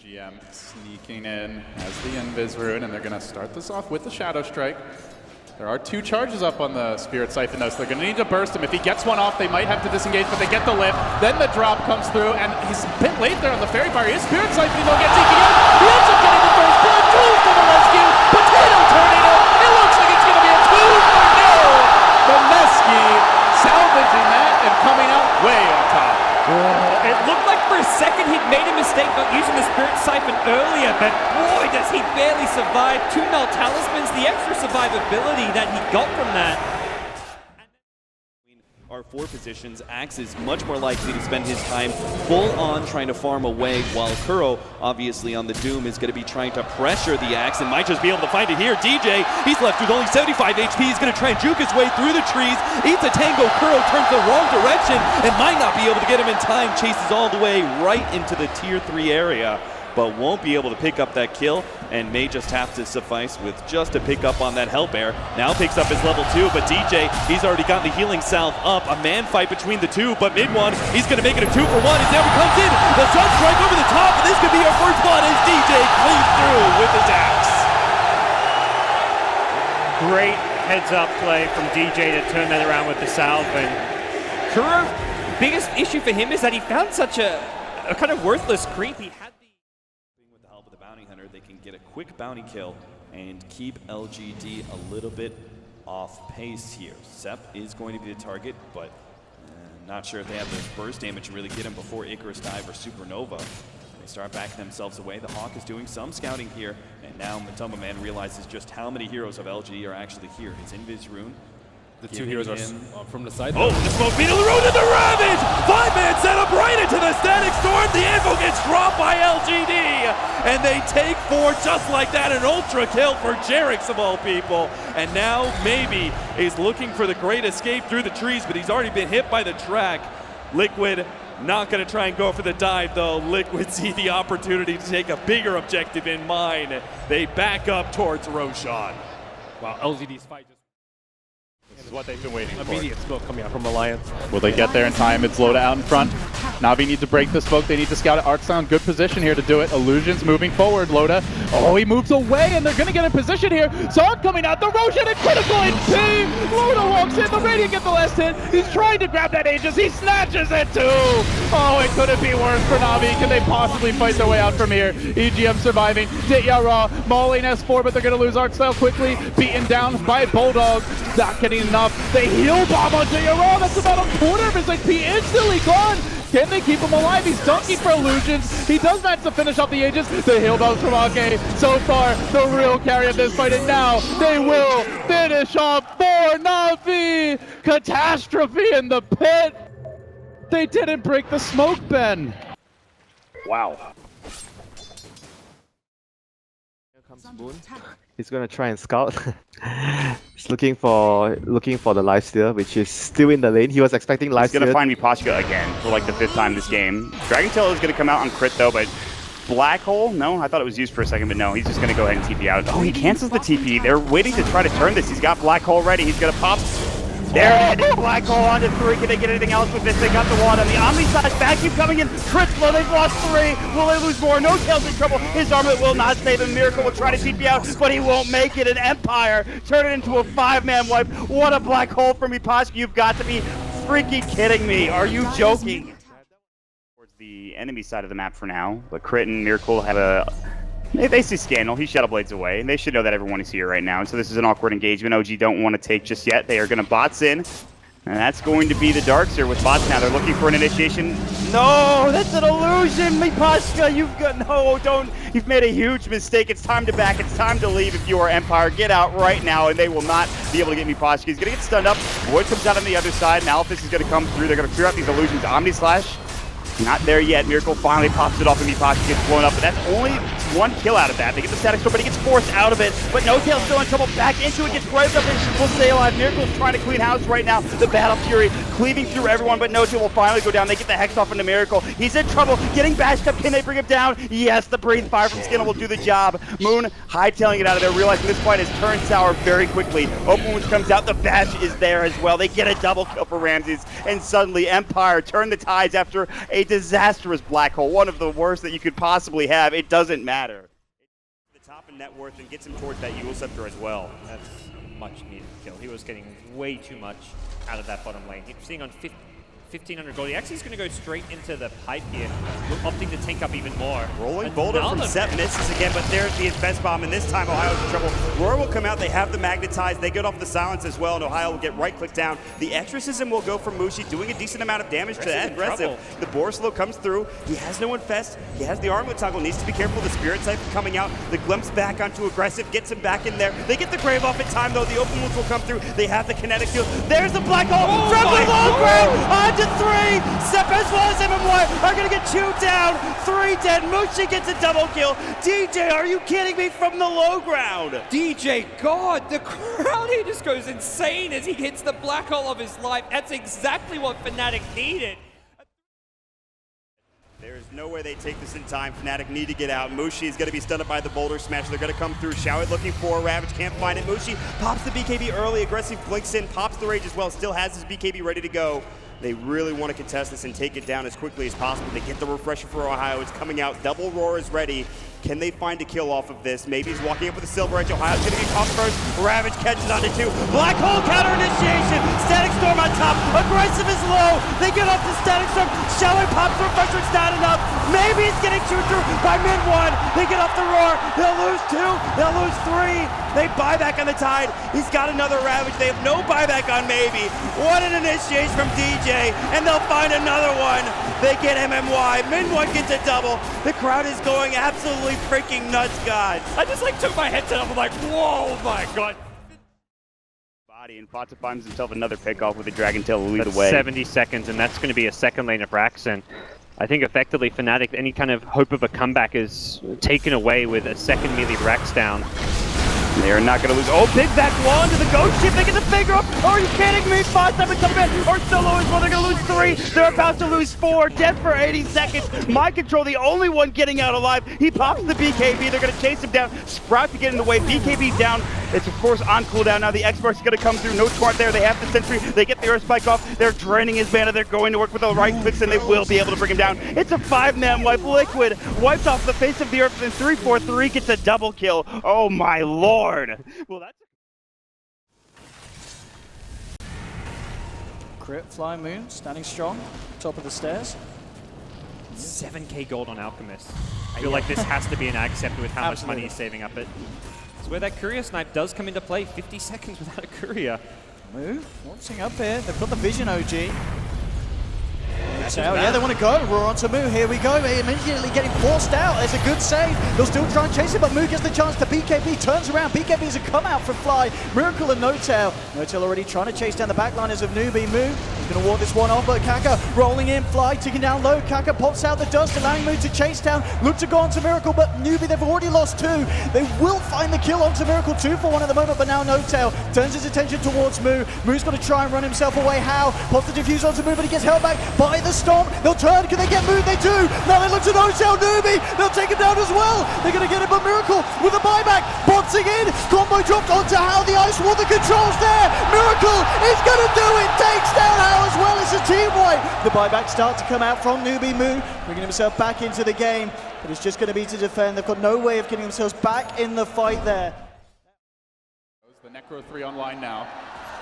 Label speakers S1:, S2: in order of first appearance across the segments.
S1: EGM sneaking in as the Invis rune, and they're going to start this off with the Shadow Strike. There are 2 charges up on the Spirit Siphon though, so they're going to need to burst him. If he gets one off, they might have to disengage, but they get the lift. Then the drop comes through, and he's a bit late there on the Fairy Fire. He is Spirit Siphoning, though, gets EGM. He ends up getting the first blood. Jules to the rescue. Potato Tornado. It looks like it's going to be a 2-0. Mineski salvaging that and coming out way on top.
S2: It looked like for a second he'd made a mistake not using the Spirit Siphon earlier, but boy does he barely survive. 2 null talismans, the extra survivability that he got from that.
S3: Our 4 positions, Axe is much more likely to spend his time full on trying to farm away, while Kuro, obviously on the Doom, is going to be trying to pressure the Axe and might just be able to find it here. DJ, he's left with only 75 HP, he's going to try and juke his way through the trees, eats a tango. Kuro turns the wrong direction and might not be able to get him in time, chases all the way right into the tier 3 area, but won't be able to pick up that kill and may just have to suffice with just a pick up on that Hell Bear. Now picks up his level 2, but DJ, he's already got the healing salve up. A man fight between the 2, but mid one, he's going to make it a 2-for-1 as now he comes in. The Sun Strike over the top, and this could be our first blood as DJ cleans through with his Axe.
S2: Great heads-up play from DJ to turn that around with the salve. And Kuro, biggest issue for him is that he found such a kind of worthless creep. He had
S3: with the help of the bounty hunter, they can get a quick bounty kill and keep LGD a little bit off pace here. Sep is going to be the target, but not sure if they have the burst damage to really get him before Icarus Dive or Supernova. They start backing themselves away. The Hawk is doing some scouting here, and now Matumba Man realizes just how many heroes of LGD are actually here. His Invis rune.
S4: The 2 heroes are from the side.
S3: Oh, the smoke beetle, the rune, and the Ravage! 5-man set up right into the Static Storm. The Anvil gets dropped by LGD, and they take 4 just like that. An ultra kill for Jerix of all people. And now maybe he's looking for the great escape through the trees, but he's already been hit by the track. Liquid not going to try and go for the dive, though. Liquid see the opportunity to take a bigger objective in mind. They back up towards Roshan.
S4: Wow, LGD's fight just...
S1: This is what they've been waiting for.
S4: Immediate smoke coming out from Alliance.
S1: Will they get there in time? It's Loda out in front. Navi needs to break the smoke. They need to scout it. Arcsound, good position here to do it. Illusions moving forward. Loda, oh, he moves away, and they're going to get in position here. Zod coming out. The Roshan and critical HP. Loda walks in. The Radiant get the last hit. He's trying to grab that Aegis. He snatches it too. Oh, it couldn't be worse for Navi. Can they possibly fight their way out from here? EGM surviving. Ditya Raw mauling S4, but they're going to lose Arcsound quickly. Beaten down by Bulldog. Not getting enough. They heal bomb on Ditya Raw. That's about a quarter of his HP instantly gone. Can they keep him alive? He's dunking for Illusions. He does manage to finish off the Aegis. The heal bombs from Ake. So far, the real carry of this fight. And now they will finish off for Navi. Catastrophe in the pit. They didn't break the smoke, Ben.
S5: Wow. Here comes Moon. He's gonna try and scout. He's looking for the lifesteal, which is still in the lane. He was expecting lifesteal.
S6: He's gonna find Miposhka again for like the 5th time this game. Dragon Tail is gonna come out on crit though, but Black Hole? No, I thought it was used for a second, but no, he's just gonna go ahead and TP out. Oh, he cancels the TP. They're waiting to try to turn this. He's got Black Hole ready. He's gonna pop. There it is, Black Hole onto 3. Can they get anything else with this? They got the wand on the Omni side. Vacuum coming in. Critslow, they've lost 3. Will they lose more? No Tail's in trouble. His armor will not save him. Miracle will try to TP out, but he won't make it. An Empire turn it into a 5-man wipe. What a Black Hole for Miposhka. You've got to be freaking kidding me. Are you joking? Towards the enemy side of the map for now, but Crit and Miracle have a... They see Scandal, he Shadow Blades away, and they should know that everyone is here right now, and so this is an awkward engagement. OG don't want to take just yet. They are going to bots in, and that's going to be the Darkseer with bots now. They're looking for an initiation. No, that's an illusion, Miposhka, you've got, no, don't, you've made a huge mistake. It's time to back, it's time to leave if you are Empire. Get out right now, and they will not be able to get Miposhka. He's going to get stunned up. Void comes out on the other side, Malphus is going to come through. They're going to clear out these illusions. Omni Slash. Not there yet. Miracle finally pops it off and Miposhka gets blown up, but that's only 1 kill out of that. They get the Static Storm, but he gets forced out of it. But No Tail's still in trouble. Back into it, gets right up and will stay alive. Miracle's trying to clean house right now. The Battle Fury cleaving through everyone, but No Tail will finally go down. They get the Hex off into Miracle. He's in trouble, getting bashed up. Can they bring him down? Yes, the Breathe Fire from Scandal will do the job. Moon hightailing it out of there, realizing this fight has turned sour very quickly. Open Wounds comes out, the Bash is there as well. They get a double kill for Ramses, and suddenly Empire turn the tides after a disastrous black hole, one of the worst that you could possibly have. It doesn't matter.
S7: The top in net worth and gets him towards that Eagle Scepter as well.
S2: That's a much needed kill. He was getting way too much out of that bottom lane. He's sitting on 1,500 gold. He actually is going to go straight into the pipe here, opting to tank up even more.
S7: Rolling boulder from Sep misses again, but there's the Invest Bomb, and this time Ohio's in trouble. Roar will come out, they have the Magnetize, they get off the silence as well, and Ohio will get right-click down. The Exorcism will go from Mushi, doing a decent amount of damage to that Aggressive. The Borslow comes through, he has no Infest, he has the Armlet Toggle, needs to be careful, the Spirit Siphon coming out, the Glimpse back onto Aggressive, gets him back in there. They get the Grave off in time though, the Open Wounds will come through, they have the Kinetic Shield. There's the Black Hole from the low ground, onto 3! Sep as well as MMY are going to get chewed down. 3 dead. Mushi gets a double kill. DJ, are you kidding me, from the low ground?
S2: DJ, God, the crowd here just goes insane as he hits the black hole of his life. That's exactly what Fnatic needed.
S7: There's no way they take this in time. Fnatic need to get out. Mushi is going to be stunned up by the Boulder Smash. They're going to come through. Showit looking for a Ravage. Can't find it. Mushi pops the BKB early. Aggressive blinks in. Pops the Rage as well. Still has his BKB ready to go. They really want to contest this and take it down as quickly as possible. They get the refresher for Ohio. It's coming out. Double Roar is ready. Can they find a kill off of this? Maybe he's walking up with a Silver Edge. Ohio's going to get caught first. Ravage catches onto 2. Black Hole counter initiation. Static Storm on top. Aggressive is low. They get off the Static Storm. Showing pops the refresher. It's not enough. Maybe he's getting chewed through by Min 1. They get off the Roar. They'll lose 2. They'll lose 3. They buy back on the Tide. He's got another Ravage. They have no buyback on Maybe. What an initiation from DJ. And they'll find another one. They get MMY. Min 1 gets a double. The crowd is going absolutely freaking nuts, God.
S2: I just like took my headset off. I'm like, whoa, my God.
S6: Body, and Fata finds himself another pickoff with a Dragon Tail to lead the
S8: That's
S6: way.
S8: 70 seconds, and that's going to be a second lane of racks, and I think effectively Fnatic, any kind of hope of a comeback is taken away with a second melee racks down.
S6: They're not going to lose. Oh, big back wall into the ghost ship. They get the finger up. Are you kidding me? 5-7 coming in. Or solo as well. They're going to lose 3. They're about to lose 4. Dead for 80 seconds. Mind Control, the only one getting out alive. He pops the BKB. They're going to chase him down. Sprout to get in the way. BKB down. It's, of course, on cooldown. Now the X-Spark's going to come through. No Twart there. They have the Sentry. They get the Earth Spike off. They're draining his mana. They're going to work with the right clicks, and they will be able to bring him down. It's a 5-man wipe. Liquid wipes off the face of the Earth, and 3-4-3 gets a double kill. Oh, my Lord. Well, that's
S9: Crit, Flying Moon, standing strong, top of the stairs.
S2: 7k gold on Alchemist. I feel like this has to be an accept with how much money he's saving up it. It's where that Courier Snipe does come into play. 50 seconds without a Courier.
S9: Move, watching up here. They've got the Vision OG. Yeah, they want to go. Roar onto Moo. Here we go. Immediately getting forced out. There's a good save. They'll still try and chase it, but Moo gets the chance to BKB. Turns around. BKB's a come out from Fly. Miracle and No-Tail. No-Tail already trying to chase down the backliners of Newbie. Moo. He's going to ward this one off, but Kaka rolling in. Fly ticking down low. Kaka pops out the dust, allowing Moo to chase down. Look to go onto Miracle, but Newbie, they've already lost 2. They will find the kill onto Miracle. 2 for 1 at the moment, but now No-Tail turns his attention towards Moo. Moo's got to try and run himself away. How? Pops the defuse onto Moo, but he gets held back by the Storm. They'll turn. Can they get Moo? They do. Now they look to No-Tail. Newbie. They'll take him down as well. They're going to get him, but Miracle with a buyback. Boxing in. Combo dropped onto How. The Ice Wall. The controls there. Miracle is going to do it. Takes down How as well as a team wipe. The buyback start to come out from Newbie. Moo bringing himself back into the game, but it's just going to be to defend. They've got no way of getting themselves back in the fight there.
S1: The Necro 3 online now.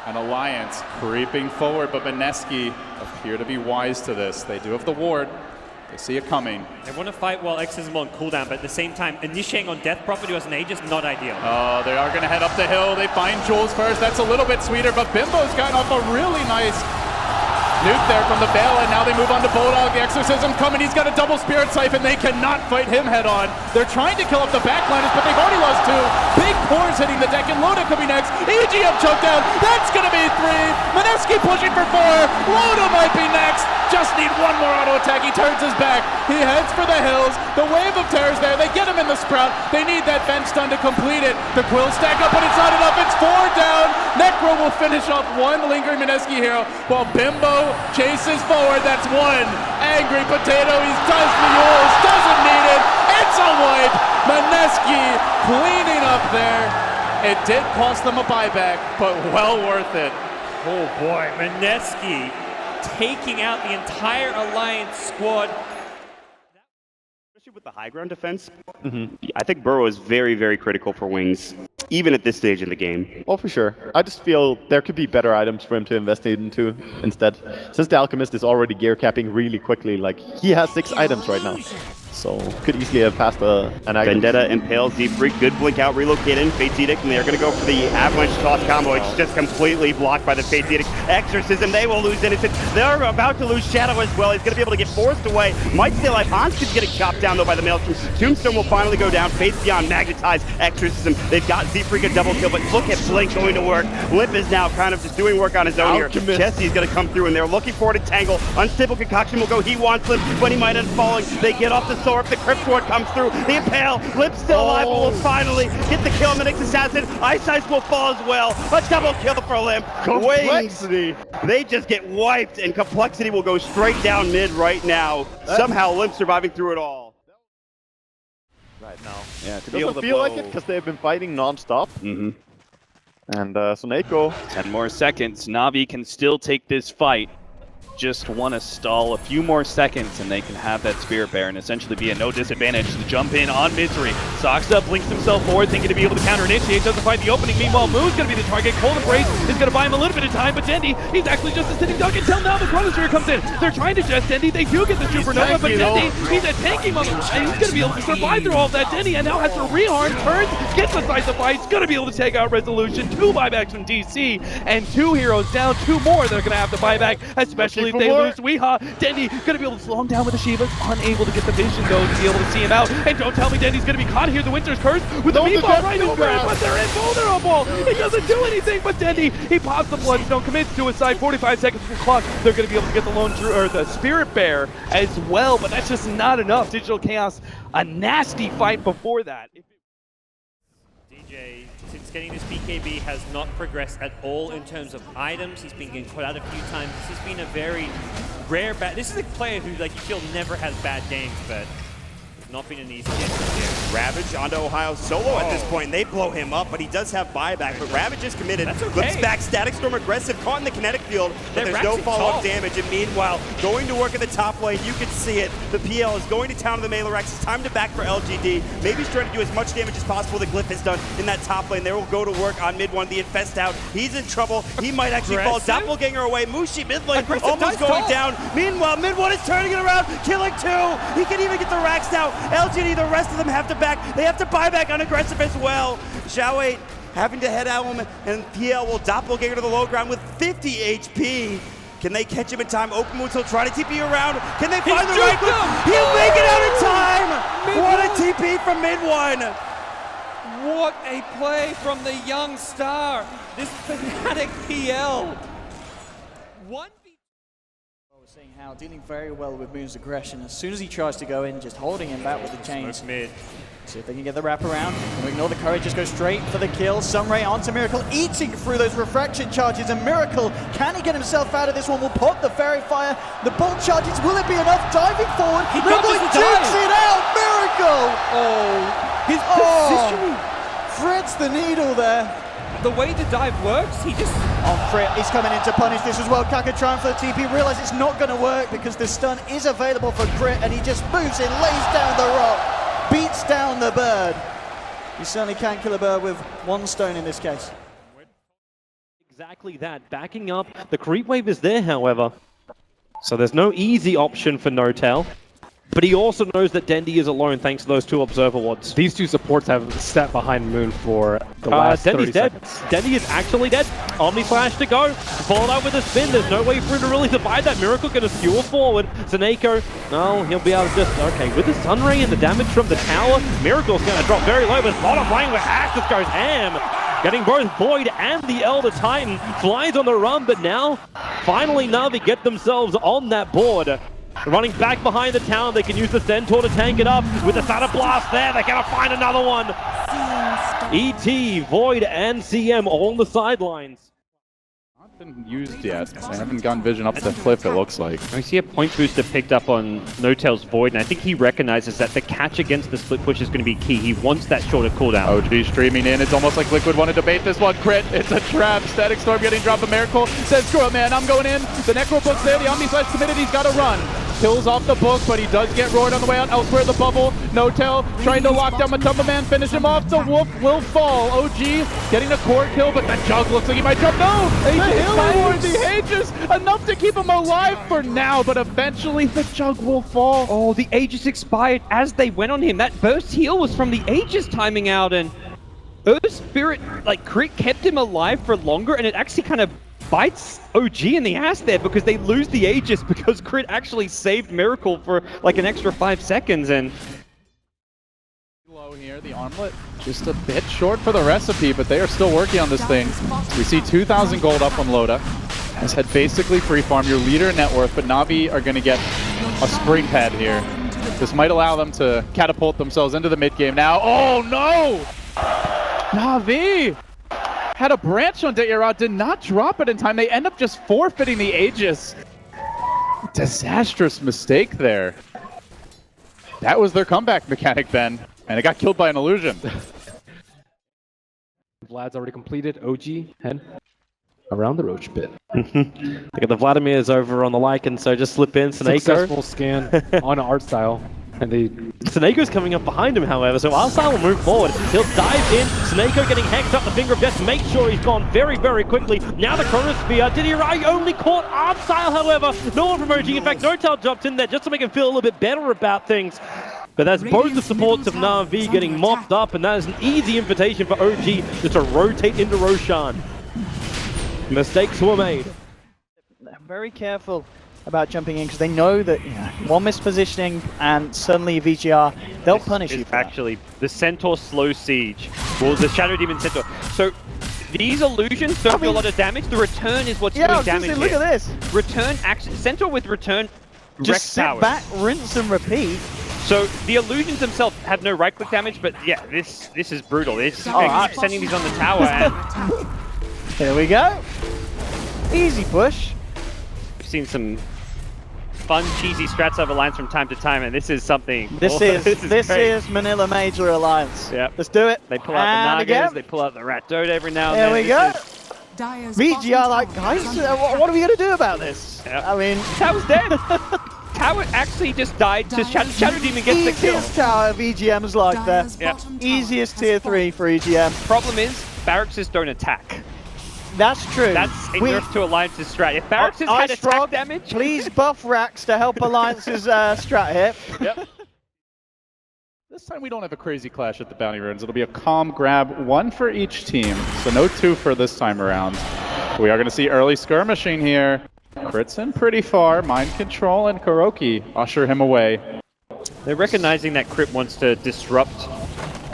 S1: An Alliance creeping forward, but Mineski appear to be wise to this. They do have the ward. They see it coming.
S2: They want to fight while X is on cooldown, but at the same time, initiating on Death Prophet who has an Age is not ideal.
S1: Oh, they are going to head up the hill. They find Jules first. That's a little bit sweeter, but Bimbo's gotten off a really nice nuke there from the Bale, and now they move on to Bulldog. The Exorcism coming. He's got a double Spirit Siphon. They cannot fight him head on. They're trying to kill up the backliners, but they've already lost 2. Big Pores hitting the deck, and Loda coming next. EG up choke down. That's going to be 3. Mineski pushing for 4. Loda might be next. Just need one more auto attack. He turns his back. He heads for the hills. The wave of terror's there. They get him in the Sprout. They need that bench stun to complete it. The Quill stack up, but it's not enough. It's 4 down. Necro will finish off 1 lingering Mineski hero, while Bimbo chases forward. That's 1. Angry Potato. He does the Yules. Doesn't need it. It's a wipe. Mineski cleaning up there. It did cost them a buyback, but well worth it.
S2: Oh boy, Mineski taking out the entire Alliance squad.
S6: Especially with the high ground defense, I think Burrow is very, very critical for Wings, even at this stage in the game.
S10: Oh, for sure. I just feel there could be better items for him to invest into instead. Since the Alchemist is already gear capping really quickly, like, he has 6 items right now. So, could easily have passed an item.
S6: Vendetta, Impale, Z-Freak, good blink out, relocate in, Fate's Edict, and they're going to go for the Avalanche Toss combo. It's just completely blocked by the Fate's Edict. Exorcism, they will lose Innocent. They're about to lose Shadow as well. He's going to be able to get forced away. Might stay alive. Ansky's getting chopped down though by the Maelstrom. Tombstone will finally go down. Fate's Beyond, Magnetize, Exorcism. They've got Z-Freak a double kill, but look at Blink going to work. Limp is now kind of just doing work on his own here. Jesse's going to come through, and they're looking for it to Tangle. Unstable Concoction will go. He wants Limp, but he might end falling. They get off the sword. The Crypt Ward comes through. The Impale. Limp's still alive, but will finally get the kill on the next assassin. Ice Ice will fall as well. A double kill for Limp.
S10: Complexity.
S6: They just get wiped, and Complexity will go straight down mid right now. Somehow Limp surviving through it all.
S10: Right now.
S6: Yeah, to be able
S10: Doesn't
S6: to
S10: feel
S6: blow.
S10: like it because they've been fighting non-stop. And Soneko.
S3: 10 more seconds. Na'Vi can still take this fight. Just want to stall a few more seconds and they can have that Spirit Bear and essentially be at no disadvantage to jump in on Misery. Soxa blinks himself forward, thinking to be able to counter-initiate, doesn't find the opening. Meanwhile, Moon's going to be the target. Cold Embrace is going to buy him a little bit of time, but Dendi, he's actually just a sitting duck until now the Chronosphere comes in. They're trying to just Dendi. They do get the Supernova, but Dendi, he's a tanky mother, and he's going to be able to survive through all of that. Dendi, and now has to rearm, turns, gets the size of fight, he's going to be able to take out Resolution. 2 buybacks from DC, and 2 heroes down, 2 more they're going to have to buy back, especially if they lose Weehaw. Dendi gonna be able to slow him down with the Shivas, unable to get the vision though to be able to see him out. And don't tell me Dendi's gonna be caught here. The Winter's Curse with the meatball right over it, but they're invulnerable. He doesn't do anything, but Dendi, he pops the Bloodstone, commits suicide. 45 seconds for the clock. They're gonna be able to get the Lone True or the Spirit Bear as well, but that's just not enough. Digital Chaos, a nasty fight before that.
S2: DJ, since getting this BKB, has not progressed at all in terms of items. He's been getting caught out a few times. This has been a very rare This is a player who, like, you feel never has bad games, but it's not been an easy game.
S7: Ravage onto Ohio solo at this point, and they blow him up, but he does have buyback, but Ravage is committed.
S2: That's okay.
S7: Flips back, Static Storm aggressive, caught in the kinetic field, but there's no follow-up damage, and meanwhile, going to work at the top lane, you can see it. The PL is going to town to the Mailorax. It's time to back for LGD. Maybe he's trying to do as much damage as possible that Glyph has done in that top lane. They will go to work on mid one, the Infest out. He's in trouble. He might actually fall. Doppelganger away. Mushi mid lane, almost going down. Meanwhile, mid one is turning it around, killing 2. He can even get the racks now. LGD, the rest of them have to back. They have to buy back on aggressive as well. Xiao having to head out, and PL will doppelganger to the low ground with 50 HP. Can they catch him in time? Open Moons will try to TP around. Can they find the right one? He'll make it out in time! What a TP from mid one!
S2: What a play from the young star. This Fnatic PL.
S9: Seeing how dealing very well with Moon's aggression. As soon as he tries to go in, just holding him back with the chains.
S2: Mid.
S9: See if they can get the wraparound. And ignore the courage, just go straight for the kill. Sunray onto Miracle, eating through those refraction charges. And Miracle, can he get himself out of this one? Will pop the Fairy Fire. The bolt charges, will it be enough? Diving forward. Miracle jukes it out. Miracle!
S2: His positioning.
S9: Threads the needle there.
S2: The way the dive works, he just...
S9: On Crit, he's coming in to punish this as well. Kaka trying for the TP, realize it's not going to work because the stun is available for Crit, and he just moves in, lays down the rock, beats down the bird. You certainly can't kill a bird with 1 stone in this case.
S8: Exactly that. Backing up. The creep wave is there, however. So there's no easy option for N0tail. But he also knows that Dendi is alone thanks to those 2 Observer Wards.
S4: These 2 supports have sat behind Moon for the last 30 seconds.
S8: Dendi is actually dead. Omni Flash to go. Followed up with a spin. There's no way for him to really survive that. Miracle going to skewer forward. Soneko, no, he'll be able to just... Okay, with the Sunray and the damage from the tower, Miracle's going to drop very low, but Bottom lane where Axis goes ham. Getting both Void and the Elder Titan. Flies on the run, but now, finally Na'Vi get themselves on that board. Running back behind the town, they can use the Centaur to tank it up. With the Thunder Blast there, they're going to find another one. ET, Void, and CM all on the sidelines.
S1: Been used yet. They haven't gotten vision up the cliff, it looks like.
S8: I see a point booster picked up on No-Tail's Void, and I think he recognizes that the catch against the split push is going to be key. He wants that shorter cooldown.
S1: OG streaming in. It's almost like Liquid wanted to bait this one. Crit. It's a trap. Static Storm getting dropped. A Miracle says, screw it, man. I'm going in. The Necro Book's there. The Omni Slash committed. He's got to run. Kills off the book, but he does get roared on the way out. Elsewhere in the bubble. No-Tail trying to lock down Matumba Man. Finish him off. The Wolf will fall. OG getting a core kill, but the Jug looks like he might jump. No! The Aegis! Enough to keep him alive for now, but eventually the Jug will fall.
S8: Oh, the Aegis expired as they went on him. That burst heal was from the Aegis timing out, and Earth Spirit, like, crit kept him alive for longer, and it actually kind of bites OG in the ass there because they lose the Aegis because crit actually saved Miracle for like an extra 5 seconds, and
S1: low here, the armlet just a bit short for the recipe, but they are still working on this thing. We see 2,000 gold up from Loda. Has had basically free farm, your leader in net worth, but Na'Vi are going to get a spring pad here. This might allow them to catapult themselves into the mid game now. Oh no! Na'Vi had a branch on Dayarad, did not drop it in time. They end up just forfeiting the Aegis. Disastrous mistake there. That was their comeback mechanic, Ben, and it got killed by an illusion.
S4: Vlad's already completed. OG head around the roach pit. Look at the Vladimir's over on the Lycan, so just slip in. Snake successful scan on art style. And Snakeo's coming up behind him, however, so Arstyle will move forward. He'll dive in. Snako getting hacked up the finger of death. Make sure he's gone very, very quickly. Now the Chronosphere. Did he only caught Arstyle, however? No one from OG. In fact, No-Tail dropped in there just to make him feel a little bit better about things. But that's both the supports of Na'Vi getting mopped up, and that is an easy invitation for OG just to rotate into Roshan. Mistakes were made.
S9: Very careful about jumping in because they know that one mispositioning and suddenly VGR, they'll punish you for
S8: actually the Centaur slow siege. Well, the Shadow Demon Centaur. So these illusions don't do a lot of damage. The return is what's doing damage here.
S9: Look at this.
S8: Return action. Centaur with return
S9: just sit back, rinse and repeat.
S8: So the illusions themselves have no right-click damage, but yeah, this is brutal. They're just sending these on the tower. And
S9: here we go. Easy push.
S8: We've seen some fun, cheesy strats over lines from time to time, and this is something.
S9: This is Manila Major Alliance.
S8: Yep.
S9: Let's do it.
S8: They pull out the Nagas, they pull out the Rat Dota every now and then.
S9: There we go. VGR like, guys, what are we going to do about this?
S8: Yep.
S9: I mean,
S8: Tower's dead. Tower actually just died to Shadow Demon gets the kill.
S9: Easiest tower VGM's like that.
S8: Yep.
S9: Easiest tier 3 for EGM.
S8: Problem is, Barracks don't attack.
S9: That's true.
S8: That's a nerf to Alliance's strat. If Barracks had attack damage...
S9: Please buff Rax to help Alliance's strat here.
S1: Yep. This time we don't have a crazy clash at the Bounty Ruins. It'll be a calm grab, one for each team. So no two for this time around. We are going to see early skirmishing here. Crit's in pretty far. Mind Control and Kuroki usher him away.
S8: They're recognizing that Crit wants to disrupt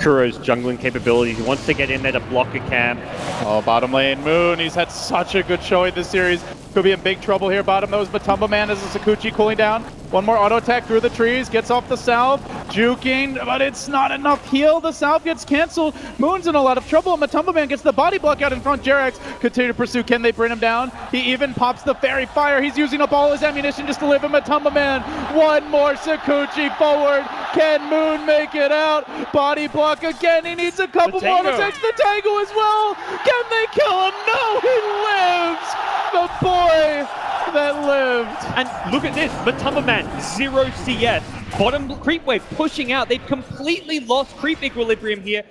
S8: Kuro's jungling capabilities. He wants to get in there to block a camp.
S1: Oh, bottom lane, Moon. He's had such a good showing this series. Could be in big trouble here. Bottom, though, is Matumba Man as the Sakuchi cooling down. One more auto attack through the trees. Gets off the salve. Juking, but it's not enough heal. The salve gets canceled. Moon's in a lot of trouble. Matumba Man gets the body block out in front. Jerax continue to pursue. Can they bring him down? He even pops the fairy fire. He's using up all his ammunition just to live in Matumba Man. One more Sakuchi forward. Can Moon make it out? Body block again. He needs a couple more auto attacks. The Tango as well. Can they kill him? No, he lives. The boy that lived.
S8: And look at this, Matumba Man, 0 CS. Bottom creep wave pushing out. They've completely lost creep equilibrium here.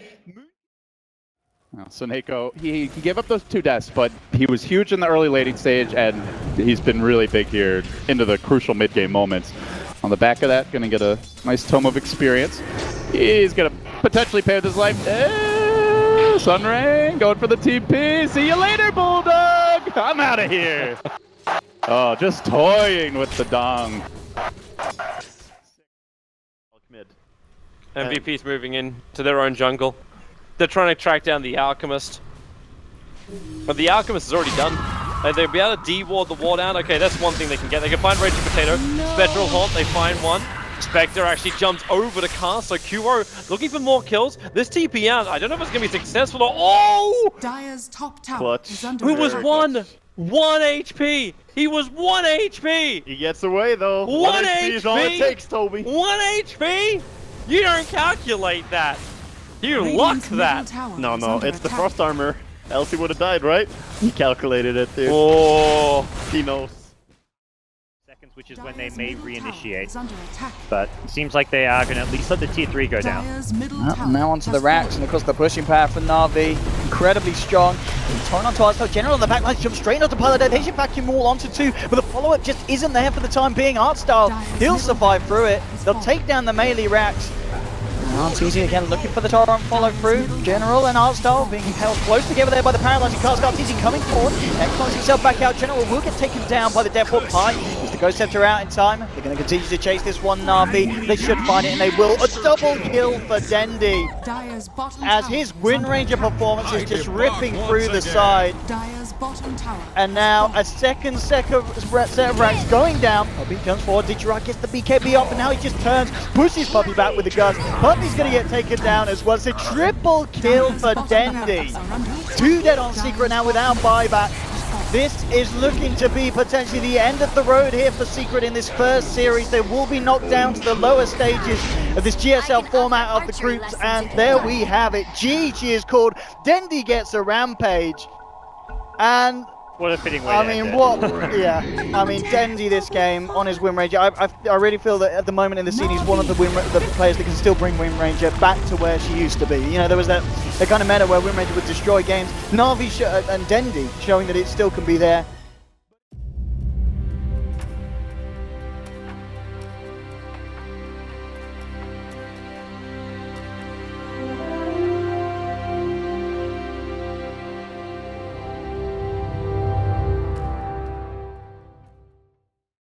S1: Well, Soneko, he gave up those 2 deaths, but he was huge in the early lating stage, and he's been really big here into the crucial mid-game moments. On the back of that, going to get a nice tome of experience. He's going to potentially pay with his life. Sunray going for the TP. See you later, Bulldog. I'm out of here. Oh, just toying with the dong.
S11: MVP's moving in to their own jungle. They're trying to track down the Alchemist. But the Alchemist is already done. They'll be able to de-ward the ward out. Okay, that's one thing they can get. They can find Raging Potato. Spectral Haunt, they find one. Spectre actually jumps over to cast, so Kuro looking for more kills. This TP out, I don't know if it's going to be successful or... Oh!
S12: Dire's top tower
S11: Clutch.
S12: is under
S11: Who was one? 1 HP! He was 1 HP!
S10: He gets away though.
S11: 1
S10: HP is all it
S11: HP?
S10: takes, Toby.
S11: 1 HP? You don't calculate that. You luck that.
S10: No, it's the frost armor. Else he would have died, right? He calculated it, dude.
S11: Oh.
S10: He knows.
S12: Seconds, which is when they may reinitiate. But it seems like they are going to at least let the tier 3 go down.
S9: Now onto the racks, and of course the pushing power from Na'Vi, incredibly strong. Torn onto Artstyle, General on the back line, jumps straight onto Pilot Dead. They should vacuum all onto 2, but the follow-up just isn't there for the time being. Artstyle, he'll survive through it. They'll take down the melee racks. Arteezy again looking for the Torrent follow through. General and Artstyle being held close together there by the paralyzing cast. Arteezy coming forward, X-Launch himself back out. General will get taken down by the Deathwalk Pie. Is the Ghost Scepter out in time? They're going to continue to chase this one, Na'Vi. They should find it, and they will. A double kill for Dendi, as his Wind Ranger performance is just ripping through the side. And now a second set of racks going down. Puppy comes forward, Didgeridoo gets the BKB off, and now he just turns, pushes Puppy back with the gust. Puppy's going to get taken down as well. It's a triple kill for Dendi. 2 dead on Secret now without buyback. This is looking to be potentially the end of the road here for Secret in this first series. They will be knocked down to the lower stages of this GSL format of the groups, and there we have it. GG is called. Dendi gets a rampage. And
S12: what a fitting way
S9: I
S12: to
S9: mean,
S12: end
S9: what? Yeah, I mean, Dendi this game on his Wind Ranger. I really feel that at the moment in the scene, he's one of the players that can still bring Wind Ranger back to where she used to be. You know, there was that kind of meta where Wind Ranger would destroy games. Na'Vi and Dendi showing that it still can be there.